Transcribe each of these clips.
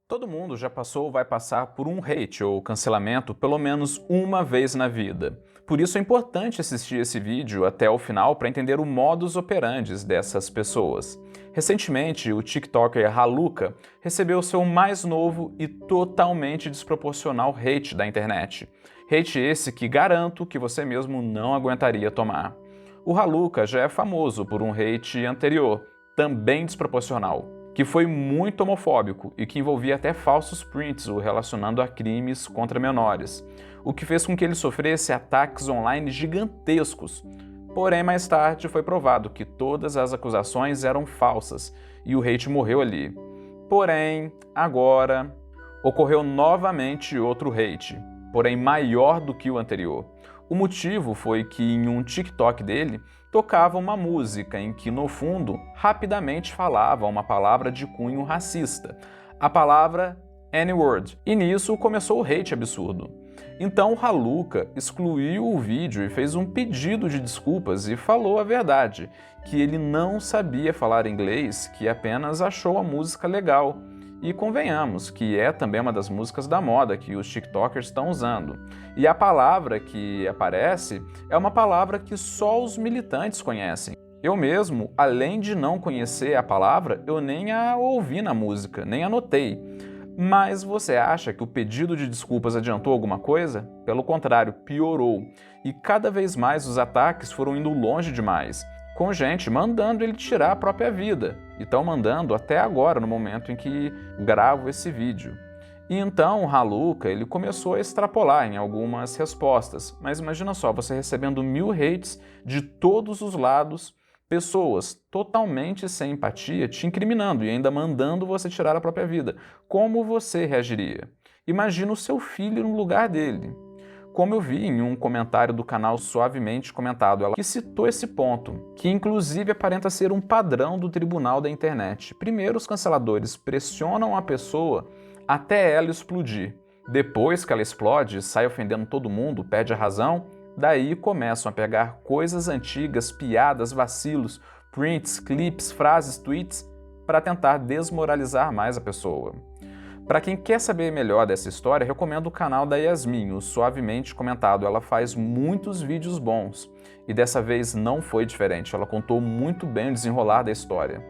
Todo mundo já passou ou vai passar por um hate ou cancelamento pelo menos uma vez na vida. Por isso é importante assistir esse vídeo até o final para entender o modus operandi dessas pessoas. Recentemente, o TikToker Haluka recebeu seu mais novo e totalmente desproporcional hate da internet. Hate esse que garanto que você mesmo não aguentaria tomar. O Haluka já é famoso por um hate anterior, também desproporcional, que foi muito homofóbico e que envolvia até falsos prints o relacionando a crimes contra menores, o que fez com que ele sofresse ataques online gigantescos. Porém, mais tarde foi provado que todas as acusações eram falsas e o hate morreu ali. Porém, agora, ocorreu novamente outro hate, porém maior do que o anterior. O motivo foi que em um TikTok dele tocava uma música em que, no fundo, rapidamente falava uma palavra de cunho racista, a palavra N-word, e nisso começou o hate absurdo. Então Haluka excluiu o vídeo e fez um pedido de desculpas e falou a verdade, que ele não sabia falar inglês, que apenas achou a música legal. E convenhamos que é também uma das músicas da moda que os TikTokers estão usando. E a palavra que aparece é uma palavra que só os militantes conhecem. Eu mesmo, além de não conhecer a palavra, eu nem a ouvi na música, nem anotei. Mas você acha que o pedido de desculpas adiantou alguma coisa? Pelo contrário, piorou. E cada vez mais os ataques foram indo longe demais, com gente mandando ele tirar a própria vida. E estão mandando até agora, no momento em que gravo esse vídeo. E então o Haluka ele começou a extrapolar em algumas respostas. Mas imagina só, você recebendo 1000 hates de todos os lados, pessoas totalmente sem empatia te incriminando e ainda mandando você tirar a própria vida. Como você reagiria? Imagina o seu filho no lugar dele. Como eu vi em um comentário do canal Suavemente Comentado, ela que citou esse ponto, que inclusive aparenta ser um padrão do tribunal da internet. Primeiro, os canceladores pressionam a pessoa até ela explodir. Depois que ela explode, sai ofendendo todo mundo, perde a razão, daí começam a pegar coisas antigas, piadas, vacilos, prints, clips, frases, tweets, para tentar desmoralizar mais a pessoa. Para quem quer saber melhor dessa história, recomendo o canal da Yasmin, o Suavemente Comentado. Ela faz muitos vídeos bons e dessa vez não foi diferente. Ela contou muito bem o desenrolar da história.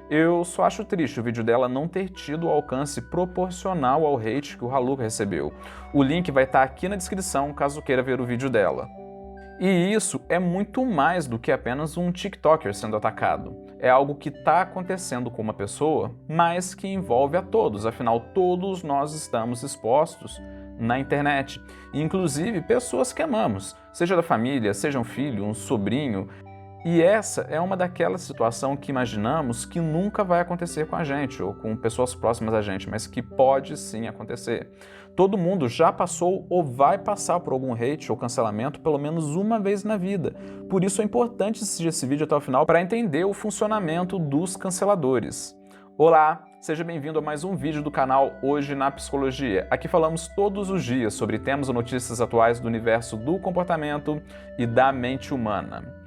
Eu só acho triste o vídeo dela não ter tido o alcance proporcional ao hate que o Haluka recebeu. O link vai estar aqui na descrição caso queira ver o vídeo dela. E isso é muito mais do que apenas um TikToker sendo atacado. É algo que está acontecendo com uma pessoa, mas que envolve a todos, afinal todos nós estamos expostos na internet, inclusive pessoas que amamos, seja da família, seja um filho, um sobrinho. E essa é uma daquelas situações que imaginamos que nunca vai acontecer com a gente ou com pessoas próximas a gente, mas que pode sim acontecer. Todo mundo já passou ou vai passar por algum hate ou cancelamento pelo menos uma vez na vida. Por isso é importante assistir esse vídeo até o final para entender o funcionamento dos canceladores. Olá, seja bem-vindo a mais um vídeo do canal Hoje na Psicologia. Aqui falamos todos os dias sobre temas ou notícias atuais do universo do comportamento e da mente humana.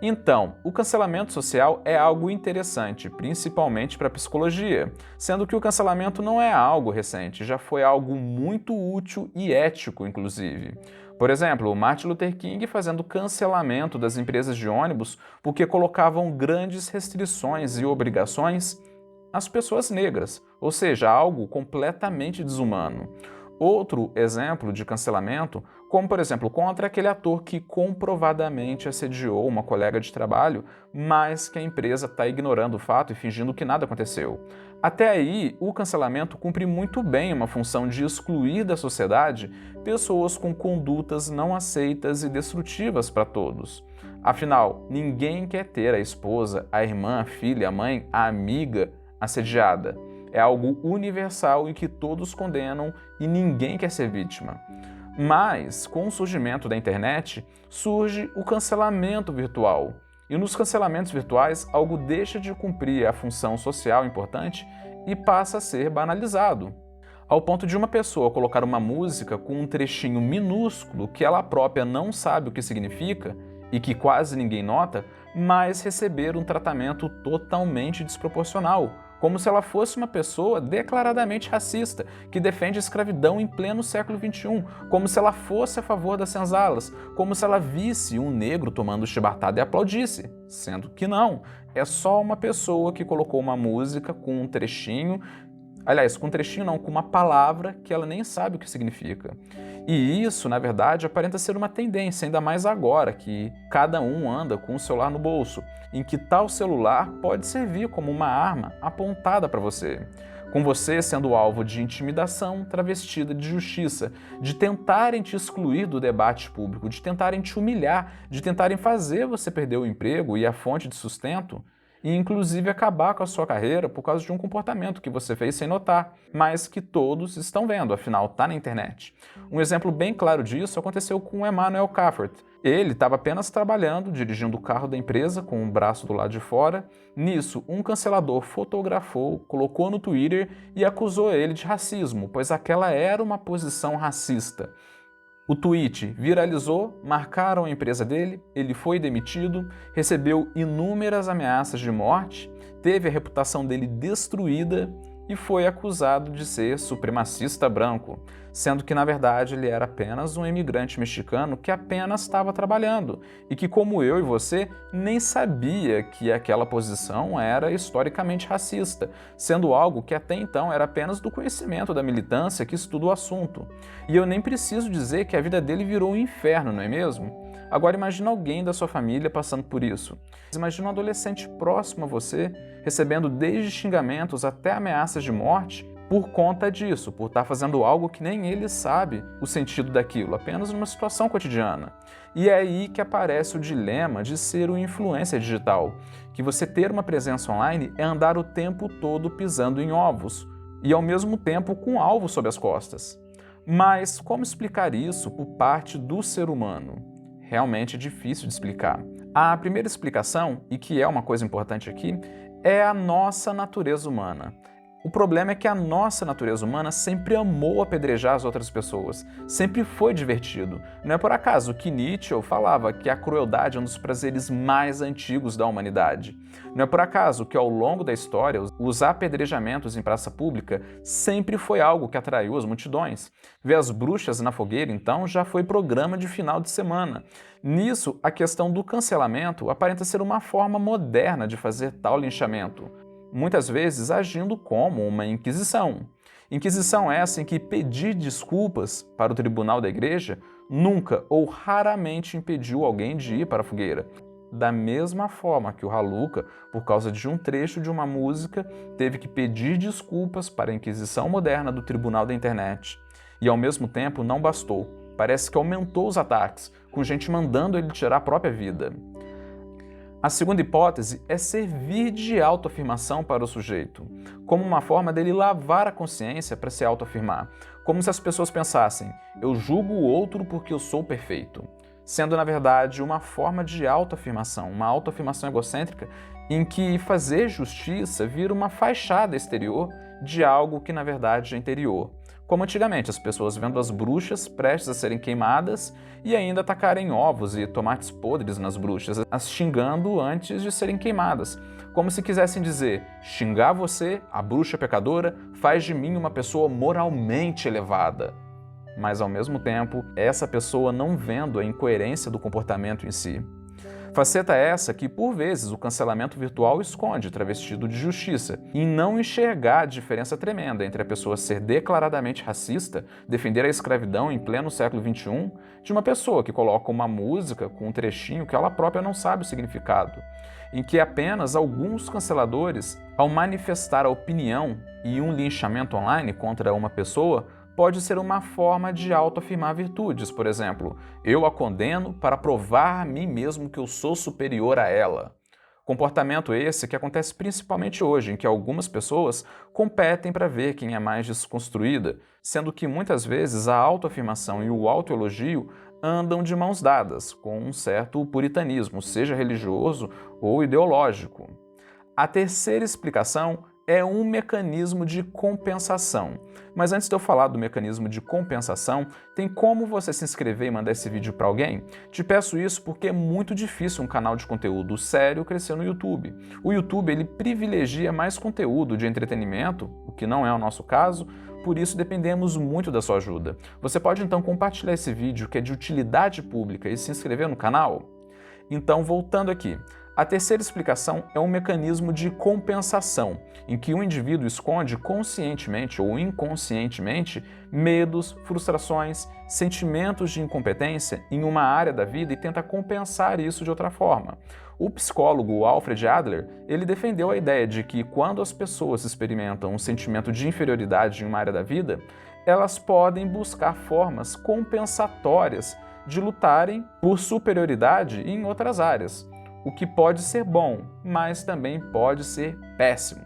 Então, o cancelamento social é algo interessante, principalmente para a psicologia, sendo que o cancelamento não é algo recente, já foi algo muito útil e ético, inclusive. Por exemplo, o Martin Luther King fazendo cancelamento das empresas de ônibus porque colocavam grandes restrições e obrigações às pessoas negras, ou seja, algo completamente desumano. Outro exemplo de cancelamento, como por exemplo contra aquele ator que comprovadamente assediou uma colega de trabalho, mas que a empresa está ignorando o fato e fingindo que nada aconteceu. Até aí, o cancelamento cumpre muito bem uma função de excluir da sociedade pessoas com condutas não aceitas e destrutivas para todos. Afinal, ninguém quer ter a esposa, a irmã, a filha, a mãe, a amiga assediada. É algo universal e que todos condenam e ninguém quer ser vítima. Mas, com o surgimento da internet, surge o cancelamento virtual. E nos cancelamentos virtuais, algo deixa de cumprir a função social importante e passa a ser banalizado. Ao ponto de uma pessoa colocar uma música com um trechinho minúsculo que ela própria não sabe o que significa e que quase ninguém nota, mas receber um tratamento totalmente desproporcional, como se ela fosse uma pessoa declaradamente racista, que defende a escravidão em pleno século XXI, como se ela fosse a favor das senzalas, como se ela visse um negro tomando chibatada e aplaudisse, sendo que não, é só uma pessoa que colocou uma música com um trechinho. Aliás, com um trechinho não, com uma palavra que ela nem sabe o que significa. E isso, na verdade, aparenta ser uma tendência, ainda mais agora que cada um anda com o celular no bolso, em que tal celular pode servir como uma arma apontada para você. Com você sendo alvo de intimidação travestida de justiça, de tentarem te excluir do debate público, de tentarem te humilhar, de tentarem fazer você perder o emprego e a fonte de sustento, e inclusive acabar com a sua carreira por causa de um comportamento que você fez sem notar, mas que todos estão vendo, afinal está na internet. Um exemplo bem claro disso aconteceu com o Emmanuel Caffert. Ele estava apenas trabalhando, dirigindo o carro da empresa com o braço do lado de fora. Nisso, um cancelador fotografou, colocou no Twitter e acusou ele de racismo, pois aquela era uma posição racista. O tweet viralizou, marcaram a empresa dele, ele foi demitido, recebeu inúmeras ameaças de morte, teve a reputação dele destruída e foi acusado de ser supremacista branco, sendo que na verdade ele era apenas um imigrante mexicano que apenas estava trabalhando e que, como eu e você, nem sabia que aquela posição era historicamente racista, sendo algo que até então era apenas do conhecimento da militância que estuda o assunto. E eu nem preciso dizer que a vida dele virou um inferno, não é mesmo? Agora imagina alguém da sua família passando por isso. Imagina um adolescente próximo a você, recebendo desde xingamentos até ameaças de morte por conta disso, por estar fazendo algo que nem ele sabe o sentido daquilo, apenas numa situação cotidiana. E é aí que aparece o dilema de ser um influencer digital, que você ter uma presença online é andar o tempo todo pisando em ovos, e ao mesmo tempo com alvo sob as costas. Mas como explicar isso por parte do ser humano? Realmente é difícil de explicar. A primeira explicação, e que é uma coisa importante aqui, é a nossa natureza humana. O problema é que a nossa natureza humana sempre amou apedrejar as outras pessoas, sempre foi divertido. Não é por acaso que Nietzsche falava que a crueldade é um dos prazeres mais antigos da humanidade. Não é por acaso que ao longo da história os apedrejamentos em praça pública sempre foi algo que atraiu as multidões. Ver as bruxas na fogueira, então, já foi programa de final de semana. Nisso, a questão do cancelamento aparenta ser uma forma moderna de fazer tal linchamento, muitas vezes agindo como uma inquisição. Inquisição essa em que pedir desculpas para o tribunal da igreja nunca ou raramente impediu alguém de ir para a fogueira. Da mesma forma que o Haluca, por causa de um trecho de uma música, teve que pedir desculpas para a inquisição moderna do tribunal da internet. E ao mesmo tempo não bastou. Parece que aumentou os ataques, com gente mandando ele tirar a própria vida. A segunda hipótese é servir de autoafirmação para o sujeito, como uma forma dele lavar a consciência para se autoafirmar, como se as pessoas pensassem, eu julgo o outro porque eu sou perfeito, sendo na verdade uma forma de autoafirmação, uma autoafirmação egocêntrica em que fazer justiça vira uma fachada exterior de algo que na verdade é interior. Como antigamente, as pessoas vendo as bruxas prestes a serem queimadas e ainda tacarem ovos e tomates podres nas bruxas, as xingando antes de serem queimadas. Como se quisessem dizer, xingar você, a bruxa pecadora, faz de mim uma pessoa moralmente elevada. Mas ao mesmo tempo, essa pessoa não vendo a incoerência do comportamento em si. Faceta essa que, por vezes, o cancelamento virtual esconde, travestido de justiça, em não enxergar a diferença tremenda entre a pessoa ser declaradamente racista, defender a escravidão em pleno século XXI, de uma pessoa que coloca uma música com um trechinho que ela própria não sabe o significado, em que apenas alguns canceladores, ao manifestar a opinião e um linchamento online contra uma pessoa, pode ser uma forma de autoafirmar virtudes, por exemplo, eu a condeno para provar a mim mesmo que eu sou superior a ela. Comportamento esse que acontece principalmente hoje, em que algumas pessoas competem para ver quem é mais desconstruída, sendo que muitas vezes a autoafirmação e o autoelogio andam de mãos dadas, com um certo puritanismo, seja religioso ou ideológico. A terceira explicação é um mecanismo de compensação. Mas antes de eu falar do mecanismo de compensação, tem como você se inscrever e mandar esse vídeo para alguém? Te peço isso porque é muito difícil um canal de conteúdo sério crescer no YouTube. O YouTube ele privilegia mais conteúdo de entretenimento, o que não é o nosso caso, por isso dependemos muito da sua ajuda. Você pode então compartilhar esse vídeo que é de utilidade pública e se inscrever no canal? Então, voltando aqui. A terceira explicação é um mecanismo de compensação, em que um indivíduo esconde conscientemente ou inconscientemente medos, frustrações, sentimentos de incompetência em uma área da vida e tenta compensar isso de outra forma. O psicólogo Alfred Adler, ele defendeu a ideia de que quando as pessoas experimentam um sentimento de inferioridade em uma área da vida, elas podem buscar formas compensatórias de lutarem por superioridade em outras áreas. O que pode ser bom, mas também pode ser péssimo.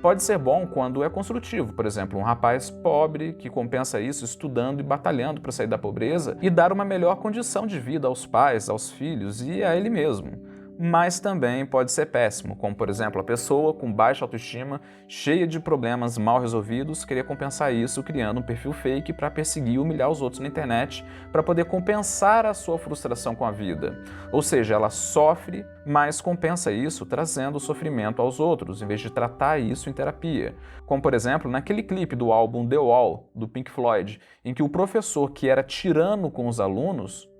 Pode ser bom quando é construtivo, por exemplo, um rapaz pobre que compensa isso estudando e batalhando para sair da pobreza e dar uma melhor condição de vida aos pais, aos filhos e a ele mesmo. Mas também pode ser péssimo, como por exemplo a pessoa com baixa autoestima, cheia de problemas mal resolvidos, queria compensar isso criando um perfil fake para perseguir e humilhar os outros na internet para poder compensar a sua frustração com a vida. Ou seja, ela sofre, mas compensa isso trazendo sofrimento aos outros, em vez de tratar isso em terapia. Como por exemplo naquele clipe do álbum The Wall, do Pink Floyd, em que o professor que era tirano com os alunos,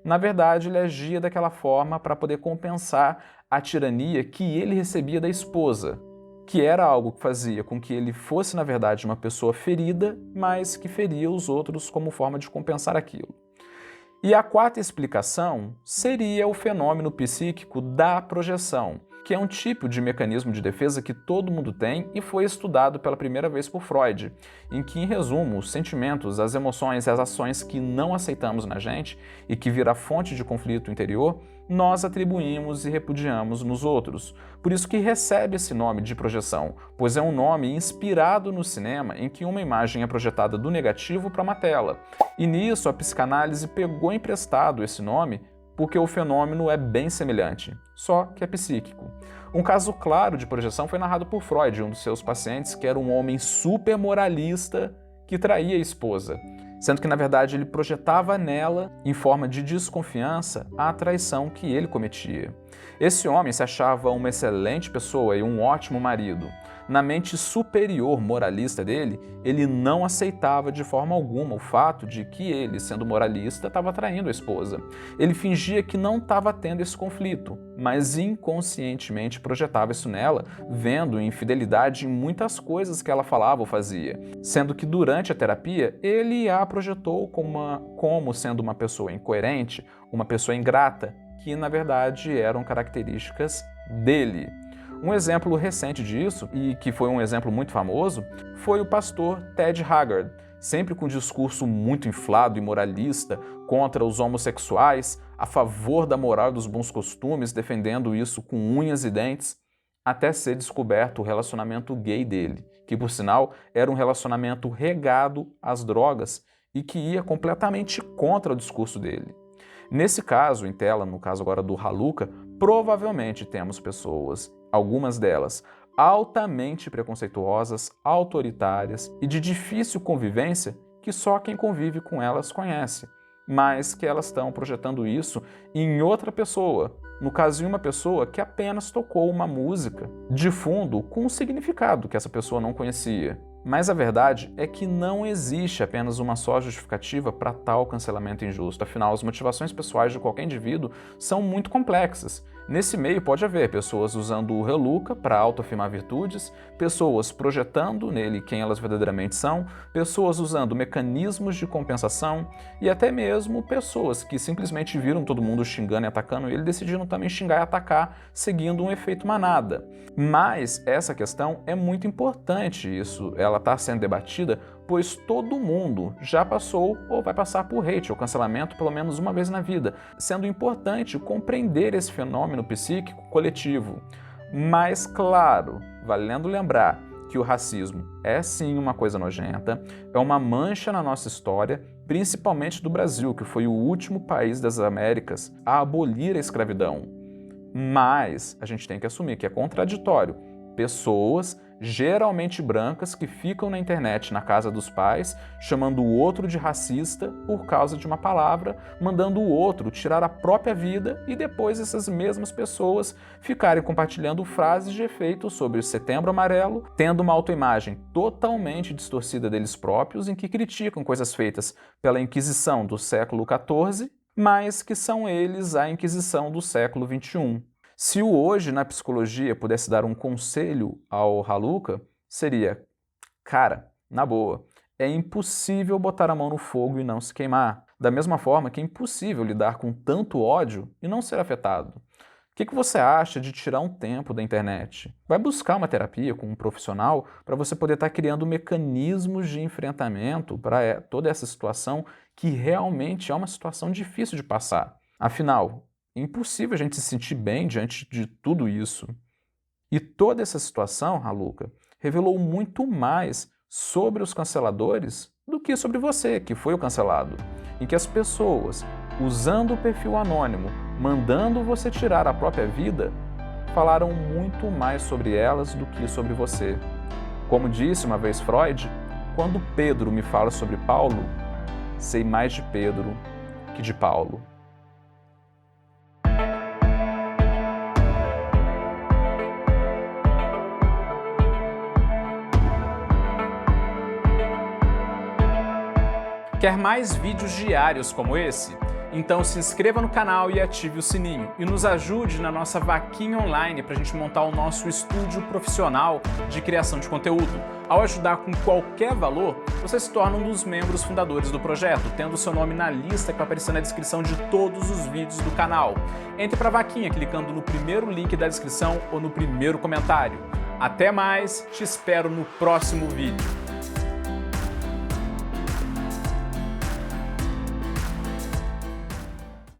na verdade, ele agia daquela forma para poder compensar a tirania que ele recebia da esposa, que era algo que fazia com que ele fosse, na verdade, uma pessoa ferida, mas que feria os outros como forma de compensar aquilo. E a quarta explicação seria o fenômeno psíquico da projeção, que é um tipo de mecanismo de defesa que todo mundo tem e foi estudado pela primeira vez por Freud, em que, em resumo, os sentimentos, as emoções e as ações que não aceitamos na gente e que vira fonte de conflito interior, nós atribuímos e repudiamos nos outros. Por isso que recebe esse nome de projeção, pois é um nome inspirado no cinema em que uma imagem é projetada do negativo para uma tela. E nisso a psicanálise pegou emprestado esse nome porque o fenômeno é bem semelhante, só que é psíquico. Um caso claro de projeção foi narrado por Freud, um dos seus pacientes, que era um homem super moralista que traía a esposa, sendo que na verdade ele projetava nela, em forma de desconfiança, a traição que ele cometia. Esse homem se achava uma excelente pessoa e um ótimo marido. Na mente superior moralista dele, ele não aceitava de forma alguma o fato de que ele, sendo moralista, estava traindo a esposa. Ele fingia que não estava tendo esse conflito, mas inconscientemente projetava isso nela, vendo infidelidade em muitas coisas que ela falava ou fazia. Sendo que durante a terapia, ele a projetou como sendo uma pessoa incoerente, uma pessoa ingrata, que na verdade eram características dele. Um exemplo recente disso, e que foi um exemplo muito famoso, foi o pastor Ted Haggard, sempre com um discurso muito inflado e moralista contra os homossexuais, a favor da moral e dos bons costumes, defendendo isso com unhas e dentes, até ser descoberto o relacionamento gay dele, que por sinal era um relacionamento regado às drogas e que ia completamente contra o discurso dele. Nesse caso, em tela, no caso agora do Haluka, provavelmente temos pessoas, algumas delas, altamente preconceituosas, autoritárias e de difícil convivência que só quem convive com elas conhece, mas que elas estão projetando isso em outra pessoa, no caso em uma pessoa que apenas tocou uma música de fundo com um significado que essa pessoa não conhecia. Mas a verdade é que não existe apenas uma só justificativa para tal cancelamento injusto, afinal as motivações pessoais de qualquer indivíduo são muito complexas. Nesse meio pode haver pessoas usando o Haluka para autoafirmar virtudes, pessoas projetando nele quem elas verdadeiramente são, pessoas usando mecanismos de compensação e até mesmo pessoas que simplesmente viram todo mundo xingando e atacando e ele decidiram também xingar e atacar, seguindo um efeito manada. Mas essa questão é muito importante, ela está sendo debatida, pois todo mundo já passou ou vai passar por hate ou cancelamento pelo menos uma vez na vida, sendo importante compreender esse fenômeno psíquico coletivo. Mas, claro, valendo lembrar que o racismo é sim uma coisa nojenta, é uma mancha na nossa história, principalmente do Brasil, que foi o último país das Américas a abolir a escravidão. Mas a gente tem que assumir que é contraditório pessoas geralmente brancas, que ficam na internet na casa dos pais, chamando o outro de racista por causa de uma palavra, mandando o outro tirar a própria vida e depois essas mesmas pessoas ficarem compartilhando frases de efeito sobre o Setembro Amarelo, tendo uma autoimagem totalmente distorcida deles próprios, em que criticam coisas feitas pela Inquisição do século XIV, mas que são eles a Inquisição do século XXI. Se o Hoje na Psicologia pudesse dar um conselho ao Raluca, seria: cara, na boa, é impossível botar a mão no fogo e não se queimar. Da mesma forma que é impossível lidar com tanto ódio e não ser afetado. O que você acha de tirar um tempo da internet? Vai buscar uma terapia com um profissional para você poder estar criando mecanismos de enfrentamento para toda essa situação que realmente é uma situação difícil de passar. Afinal, é impossível a gente se sentir bem diante de tudo isso. E toda essa situação, Raluca, revelou muito mais sobre os canceladores do que sobre você, que foi o cancelado. Em que as pessoas, usando o perfil anônimo, mandando você tirar a própria vida, falaram muito mais sobre elas do que sobre você. Como disse uma vez Freud, quando Pedro me fala sobre Paulo, sei mais de Pedro que de Paulo. Quer mais vídeos diários como esse? Então se inscreva no canal e ative o sininho. E nos ajude na nossa vaquinha online para a gente montar o nosso estúdio profissional de criação de conteúdo. Ao ajudar com qualquer valor, você se torna um dos membros fundadores do projeto, tendo o seu nome na lista que vai aparecer na descrição de todos os vídeos do canal. Entre para a vaquinha clicando no primeiro link da descrição ou no primeiro comentário. Até mais, te espero no próximo vídeo.